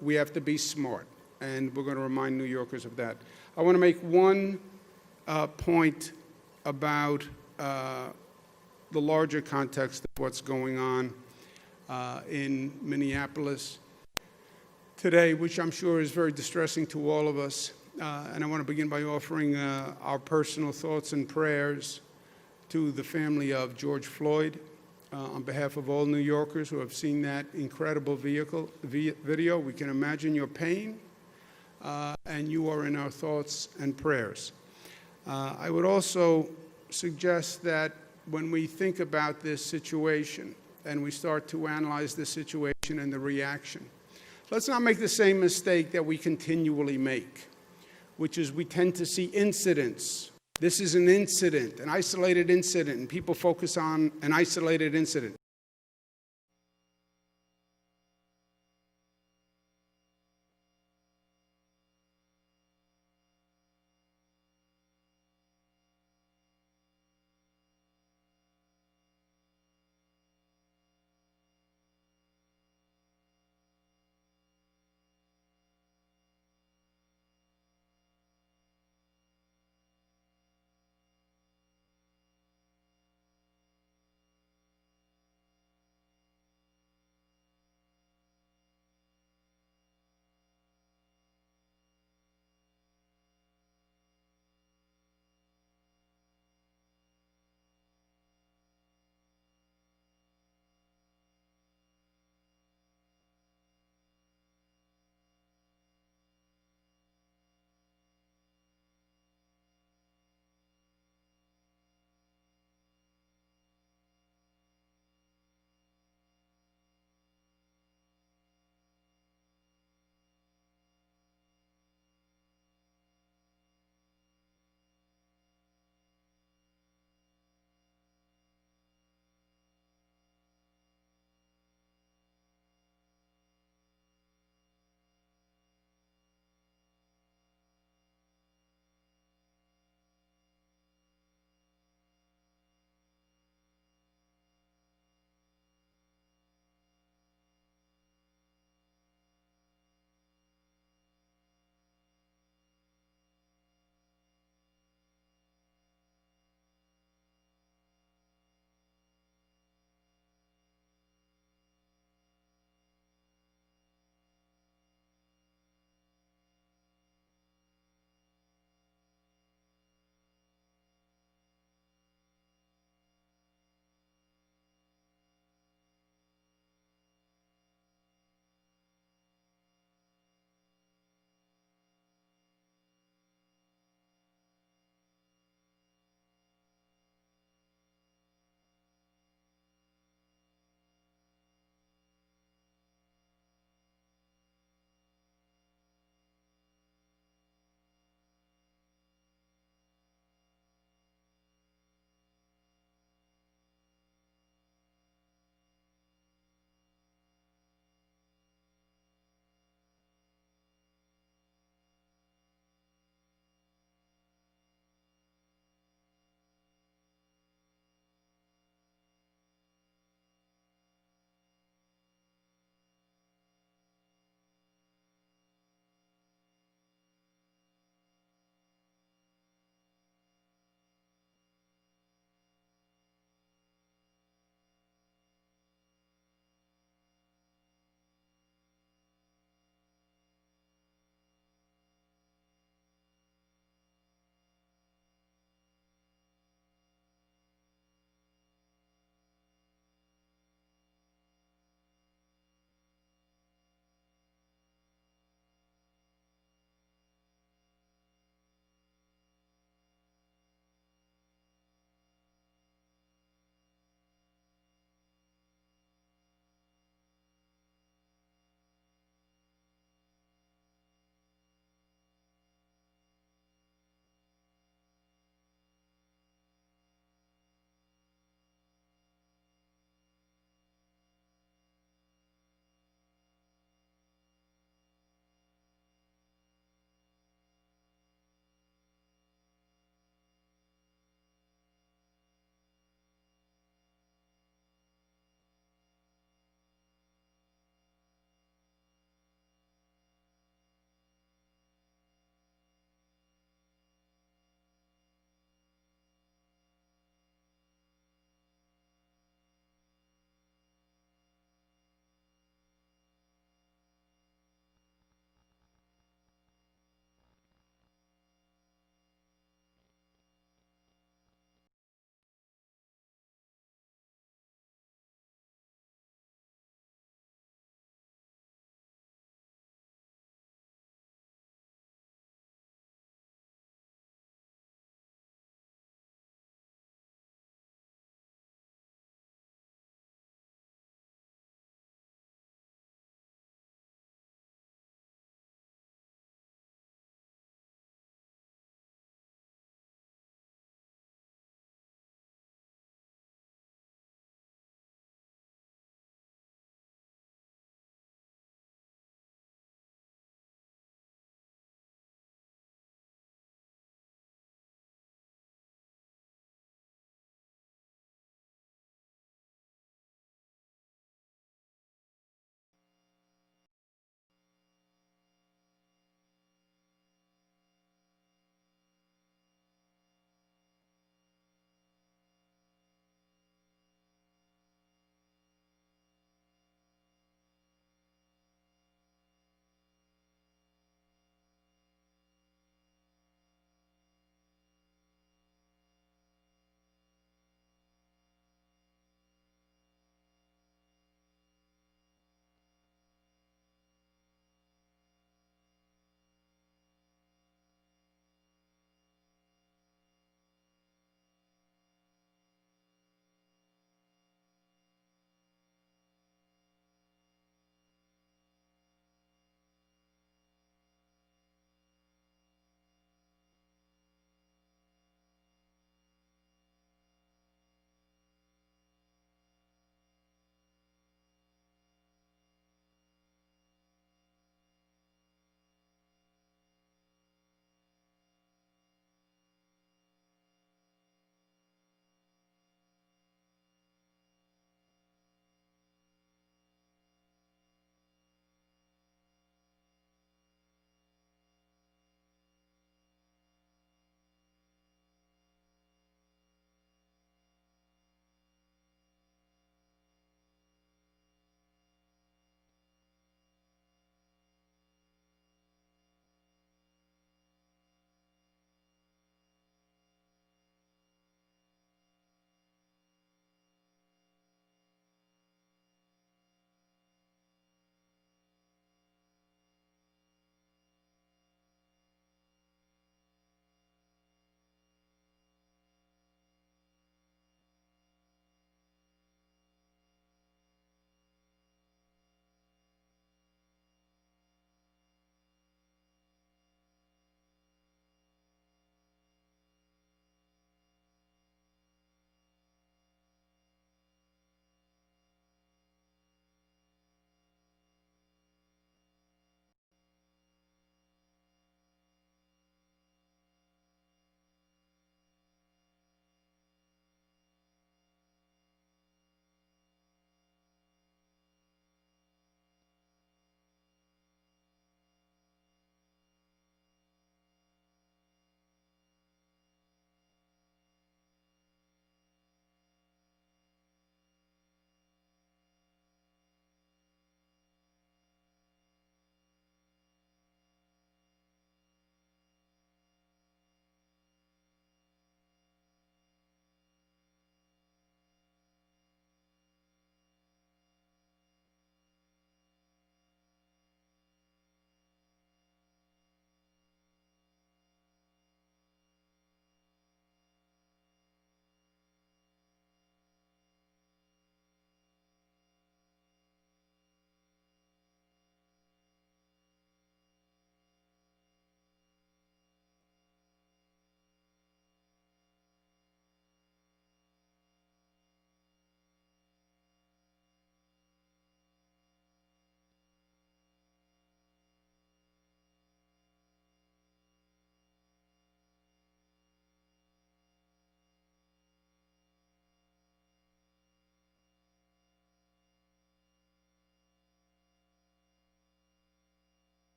we have to be smart, and we're going to remind New Yorkers of that. I want to make one point about the larger context of what's going on in Minneapolis today, which I'm sure is very distressing to all of us. And I want to begin by offering our personal thoughts and prayers to the family of George Floyd, on behalf of all New Yorkers who have seen that incredible video. We can imagine your pain, and you are in our thoughts and prayers. I would also suggest that when we think about this situation and we start to analyze the situation and the reaction, let's not make the same mistake that we continually make, which is we tend to see incidents. This is an incident, an isolated incident, and people focus on an isolated incident.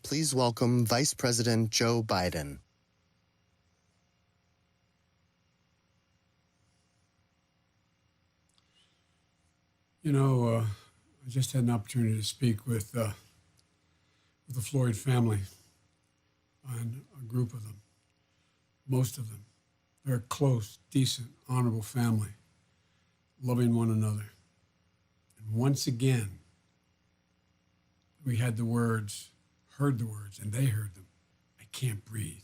please welcome Vice President Joe Biden. You know, I just had an opportunity to speak with the Floyd family and a group of them, most of them. They're a close, decent, honorable family, loving one another. And once again, we had the words, heard the words, and they heard them. I can't breathe.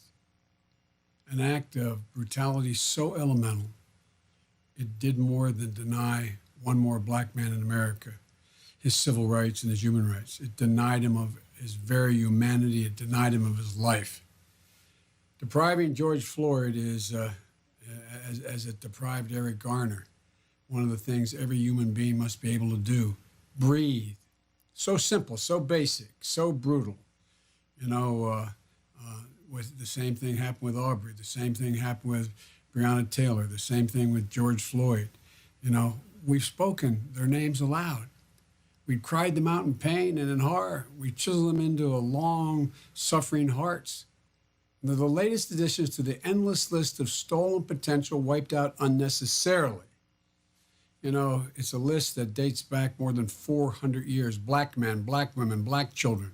An act of brutality so elemental, it did more than deny one more black man in America his civil rights and his human rights. It denied him of his very humanity. It denied him of his life. Depriving George Floyd is, as it deprived Eric Garner, one of the things every human being must be able to do. Breathe. So simple, so basic, so brutal. You know, with the same thing happened with Aubrey. The same thing happened with Breonna Taylor. The same thing with George Floyd. You know, we've spoken their names aloud. We cried them out in pain and in horror. We chiseled them into a long, suffering hearts. They're the latest additions to the endless list of stolen potential wiped out unnecessarily. You know, it's a list that dates back more than 400 years. Black men, black women, black children.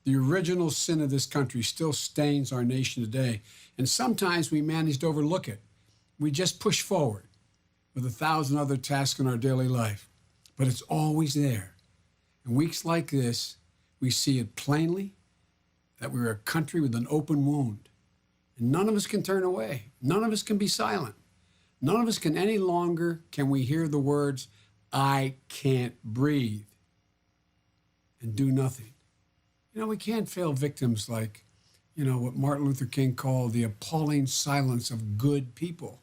The original sin of this country still stains our nation today, and sometimes we manage to overlook it. We just push forward with 1,000 other tasks in our daily life, but it's always there. In weeks like this, we see it plainly that we're a country with an open wound, and none of us can turn away. None of us can be silent. None of us can any longer can we hear the words, I can't breathe, and do nothing. You know, we can't fail victims like, you know, what Martin Luther King called the appalling silence of good people.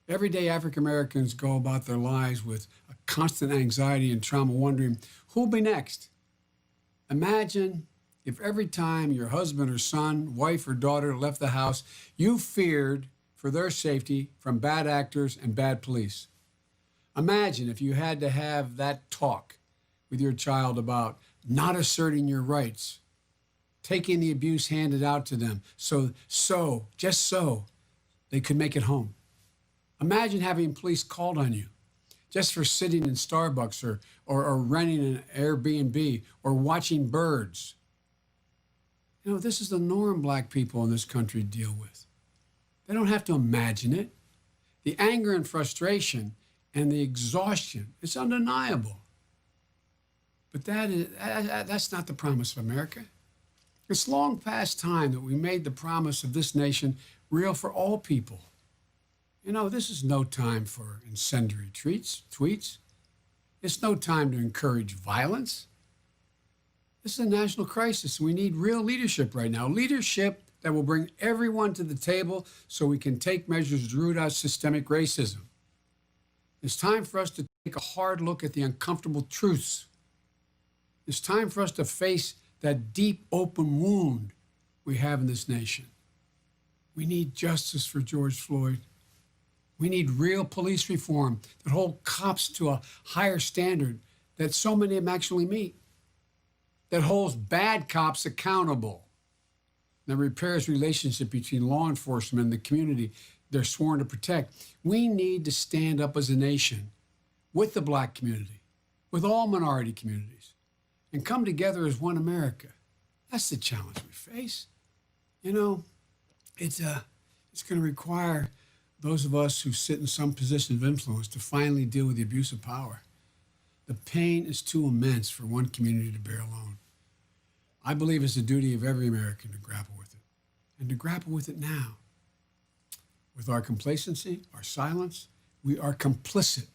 Every day, African Americans go about their lives with a constant anxiety and trauma, wondering, who'll be next? Imagine if every time your husband or son, wife or daughter left the house, you feared for their safety from bad actors and bad police. Imagine if you had to have that talk with your child about not asserting your rights, taking the abuse handed out to them, just so they could make it home. Imagine having police called on you just for sitting in Starbucks or renting an Airbnb or watching birds. You know, this is the norm black people in this country deal with. They don't have to imagine it. The anger and frustration and the exhaustion, it's undeniable. But that's not the promise of America. It's long past time that we made the promise of this nation real for all people. You know, this is no time for incendiary tweets. It's no time to encourage violence. This is a national crisis, and we need real leadership right now. Leadership that will bring everyone to the table so we can take measures to root out systemic racism. It's time for us to take a hard look at the uncomfortable truths. It's time for us to face that deep, open wound we have in this nation. We need justice for George Floyd. We need real police reform that hold cops to a higher standard that so many of them actually meet, that holds bad cops accountable, that repairs relationship between law enforcement and the community they're sworn to protect. We need to stand up as a nation with the black community, with all minority communities, and come together as one America. That's the challenge we face. You know, it's going to require those of us who sit in some position of influence to finally deal with the abuse of power. The pain is too immense for one community to bear alone. I believe it's the duty of every American to grapple with it, and to grapple with it now. With our complacency, our silence, we are complicit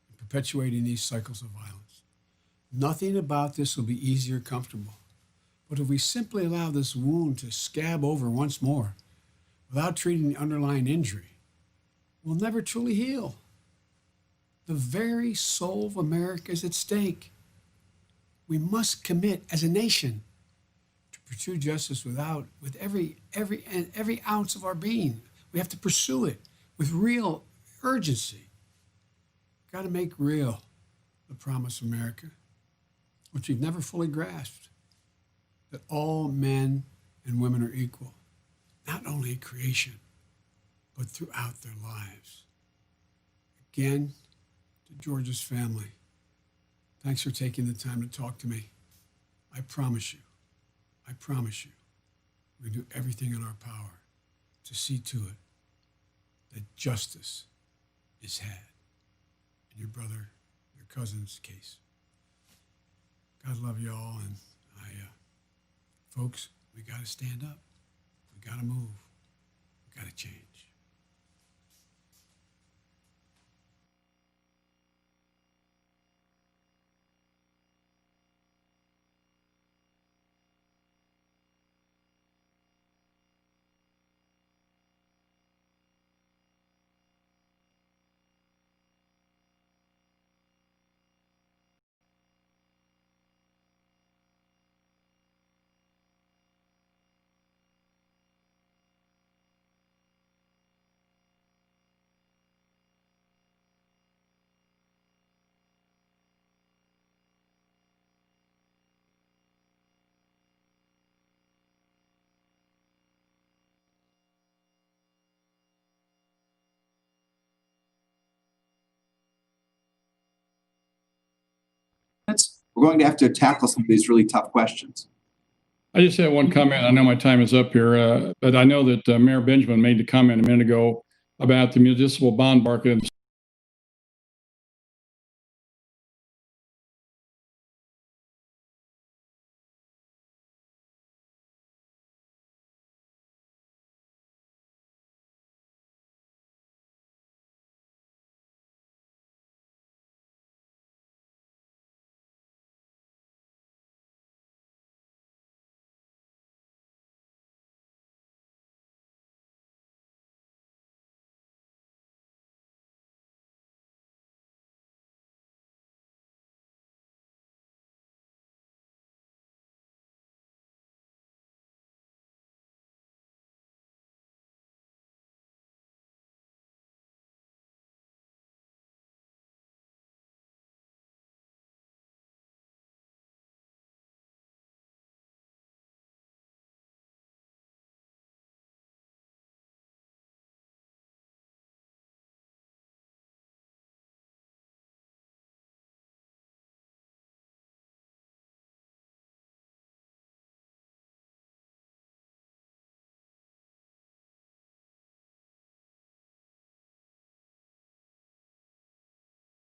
in perpetuating these cycles of violence. Nothing about this will be easy or comfortable. But if we simply allow this wound to scab over once more without treating the underlying injury, we'll never truly heal. The very soul of America is at stake. We must commit as a nation to pursue justice with every ounce of our being. We have to pursue it with real urgency. Got to make real the promise of America, which we've never fully grasped. that all men and women are equal, not only in creation, but throughout their lives. Again, to George's family, thanks for taking the time to talk to me. I promise you, we do everything in our power to see to it that justice is had in your brother, your cousin's case. God love you all, and folks, we got to stand up. We got to move. We got to change. We're going to have to tackle some of these really tough questions. I just have one comment. I know my time is up here, but I know that Mayor Benjamin made the comment a minute ago about the municipal bond market.